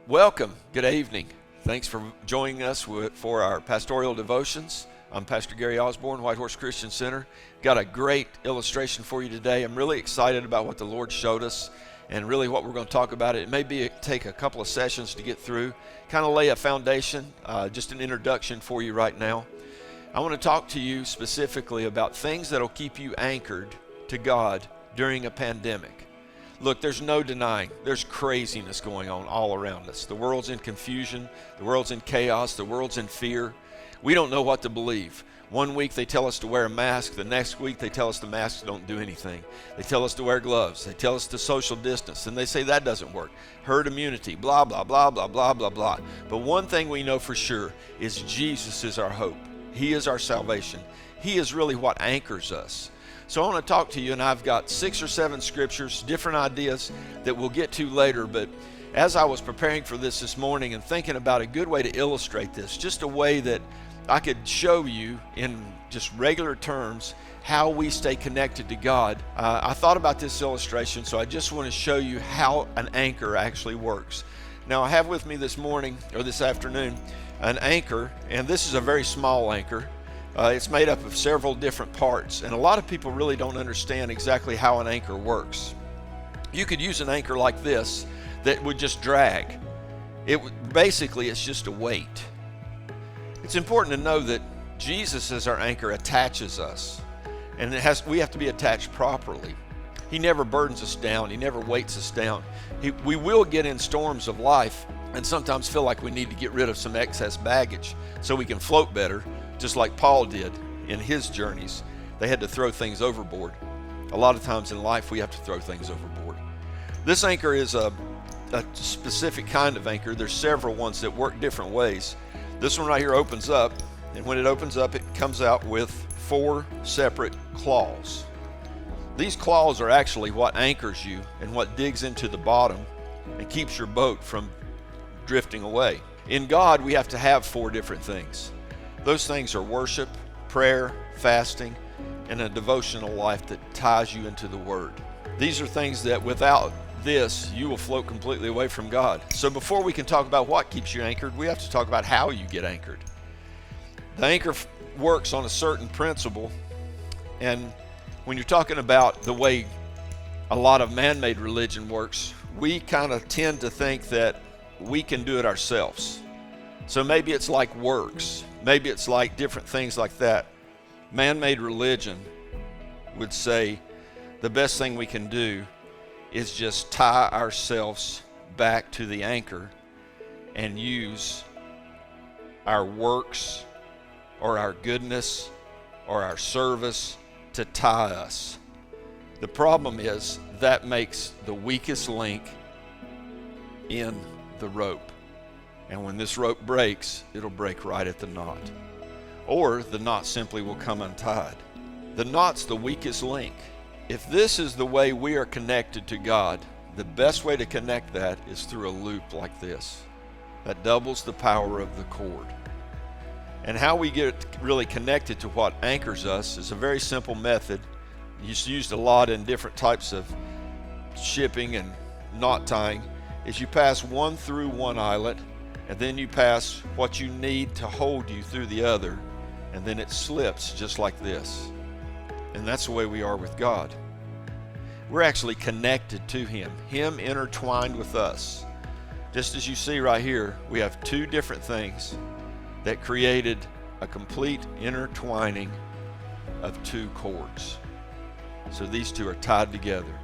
Welcome. Good evening. Thanks for joining us for our pastoral devotions. I'm Pastor Gary Osborne, White Horse Christian Center. Got a great illustration for you today. I'm really excited about what the Lord showed us and really what we're going to talk about. It may take a couple of sessions to get through, kind of lay a foundation, just an introduction for you right now. I want to talk to you specifically about things that will keep you anchored to God during a pandemic. Look, there's no denying there's craziness going on all around us. The world's in confusion, the world's in chaos, the world's in fear. We don't know what to believe. One week they tell us to wear a mask, the next week they tell us the masks don't do anything. They tell us to wear gloves, they tell us to social distance, and they say that doesn't work. Herd immunity, blah, blah, blah, blah, blah, blah, blah. But one thing we know for sure is Jesus is our hope. He is our salvation. He is really what anchors us. So I want to talk to you, and I've got 6 or 7 scriptures, different ideas that we'll get to later. But as I was preparing for this morning and thinking about a good way to illustrate this, just a way that I could show you in just regular terms how we stay connected to God, I thought about this illustration, so I just want to show you how an anchor actually works. Now I have with me this morning, or this afternoon, an anchor, and this is a very small anchor. It's made up of several different parts, and a lot of people really don't understand exactly how an anchor works. You could use an anchor like this that would just drag. Basically, it's just a weight. It's important to know that Jesus as our anchor attaches us, and we have to be attached properly. He never burdens us down. He never weights us down. We will get in storms of life and sometimes feel like we need to get rid of some excess baggage so we can float better, just like Paul did in his journeys. They had to throw things overboard. A lot of times in life we have to throw things overboard. This anchor is a specific kind of anchor. There's several ones that work different ways. This one right here opens up, and when it opens up it comes out with 4 separate claws. These claws are actually what anchors you and what digs into the bottom and keeps your boat from drifting away. In God we have to have 4 different things. Those things are worship, prayer, fasting, and a devotional life that ties you into the Word. These are things that without this, you will float completely away from God. So before we can talk about what keeps you anchored, we have to talk about how you get anchored. The anchor works on a certain principle, and when you're talking about the way a lot of man-made religion works, we kind of tend to think that we can do it ourselves. So maybe it's like works. Maybe it's like different things like that. Man-made religion would say the best thing we can do is just tie ourselves back to the anchor and use our works or our goodness or our service to tie us. The problem is that makes the weakest link in the rope. And when this rope breaks, it'll break right at the knot. Or the knot simply will come untied. The knot's the weakest link. If this is the way we are connected to God, the best way to connect that is through a loop like this. That doubles the power of the cord. And how we get really connected to what anchors us is a very simple method. It's used a lot in different types of shipping and knot tying. Is you pass one through one eyelet, and then you pass what you need to hold you through the other, and then it slips just like this. And that's the way we are with God. We're actually connected to Him intertwined with us. Just as you see right here, we have 2 different things that created a complete intertwining of 2 cords. So these 2 are tied together.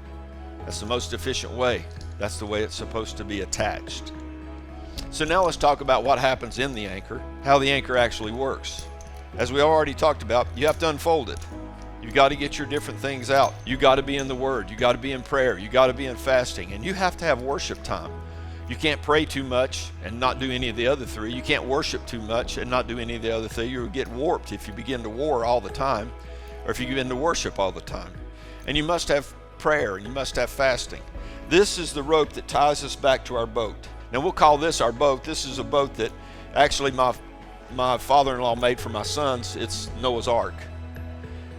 That's the most efficient way. That's the way it's supposed to be attached. So now let's talk about what happens in the anchor, how the anchor actually works. As we already talked about, you have to unfold it. You got to get your different things out. You got to be in the Word. You got to be in prayer. You got to be in fasting. And you have to have worship time. You can't pray too much and not do any of the other 3. You can't worship too much and not do any of the other 3. You'll get warped if you begin to war all the time, or if you begin to worship all the time. And you must have prayer, and you must have fasting. This is the rope that ties us back to our boat. Now we'll call this our boat. This is a boat that actually my father-in-law made for my sons. It's Noah's Ark.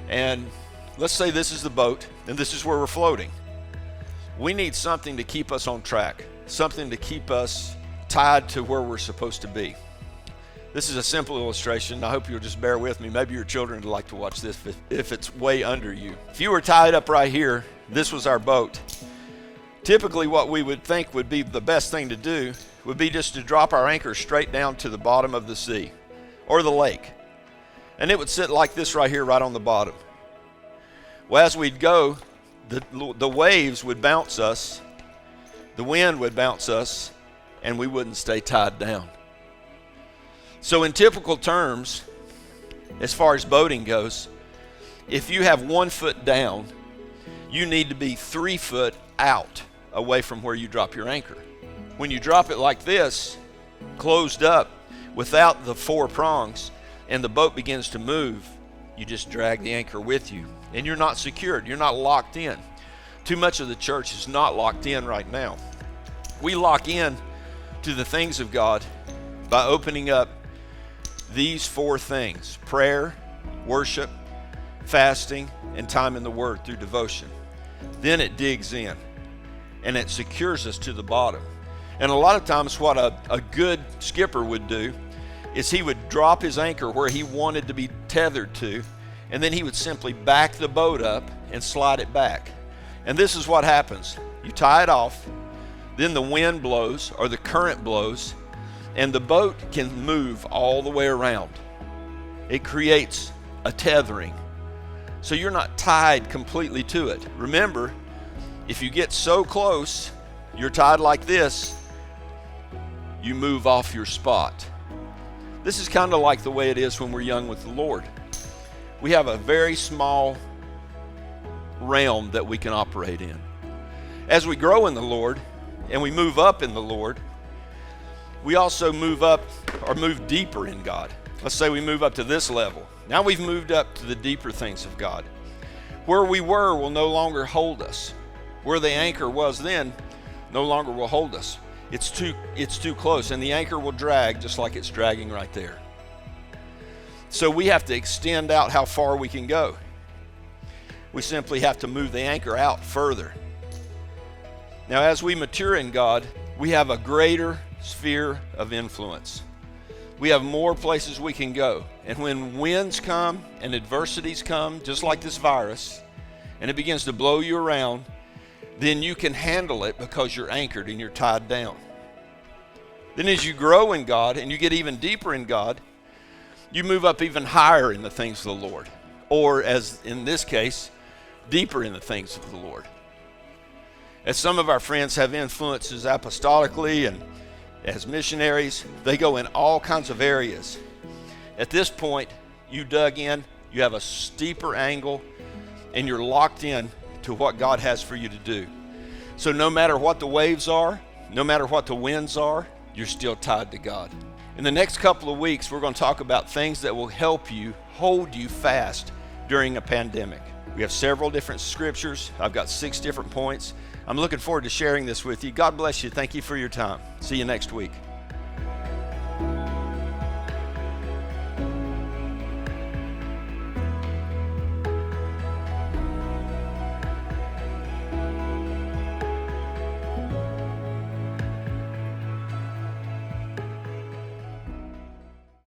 And let's say this is the boat, and this is where we're floating. We need something to keep us on track, something to keep us tied to where we're supposed to be. This is a simple illustration. I hope you'll just bear with me. Maybe your children would like to watch this if it's way under you. If you were tied up right here, this was our boat. Typically what we would think would be the best thing to do would be just to drop our anchor straight down to the bottom of the sea or the lake. And it would sit like this right here, right on the bottom. Well, as we'd go, the waves would bounce us, the wind would bounce us, and we wouldn't stay tied down. So in typical terms, as far as boating goes, if you have 1 foot down, you need to be 3 foot out away from where you drop your anchor. When you drop it like this, closed up, without the 4 prongs, and the boat begins to move, you just drag the anchor with you. And you're not secured. You're not locked in. Too much of the church is not locked in right now. We lock in to the things of God by opening up these 4 things: prayer, worship, fasting, and time in the Word through devotion. Then it digs in and it secures us to the bottom. And a lot of times what a good skipper would do is he would drop his anchor where he wanted to be tethered to, and then he would simply back the boat up and slide it back. And this is what happens. You tie it off, then the wind blows or the current blows, and the boat can move all the way around. It creates a tethering. So you're not tied completely to it. Remember, if you get so close, you're tied like this, you move off your spot. This is kind of like the way it is when we're young with the Lord. We have a very small realm that we can operate in. As we grow in the Lord and we move up in the Lord, we also move up or move deeper in God. Let's say we move up to this level. Now we've moved up to the deeper things of God. Where we were will no longer hold us. Where the anchor was then no longer will hold us. It's too close, and the anchor will drag just like it's dragging right there. So we have to extend out how far we can go. We simply have to move the anchor out further. Now, as we mature in God, we have a greater sphere of influence. We have more places we can go. And when winds come and adversities come, just like this virus, and it begins to blow you around, then you can handle it because you're anchored and you're tied down. Then as you grow in God and you get even deeper in God, you move up even higher in the things of the Lord. Or as in this case, deeper in the things of the Lord. As some of our friends have influences apostolically and as missionaries, they go in all kinds of areas. At this point, you dug in, you have a steeper angle, and you're locked in to what God has for you to do. So no matter what the waves are, no matter what the winds are, you're still tied to God. In the next couple of weeks, we're going to talk about things that will help you hold you fast during a pandemic. We have several different scriptures. I've got 6 different points. I'm looking forward to sharing this with you. God bless you. Thank you for your time. See you next week.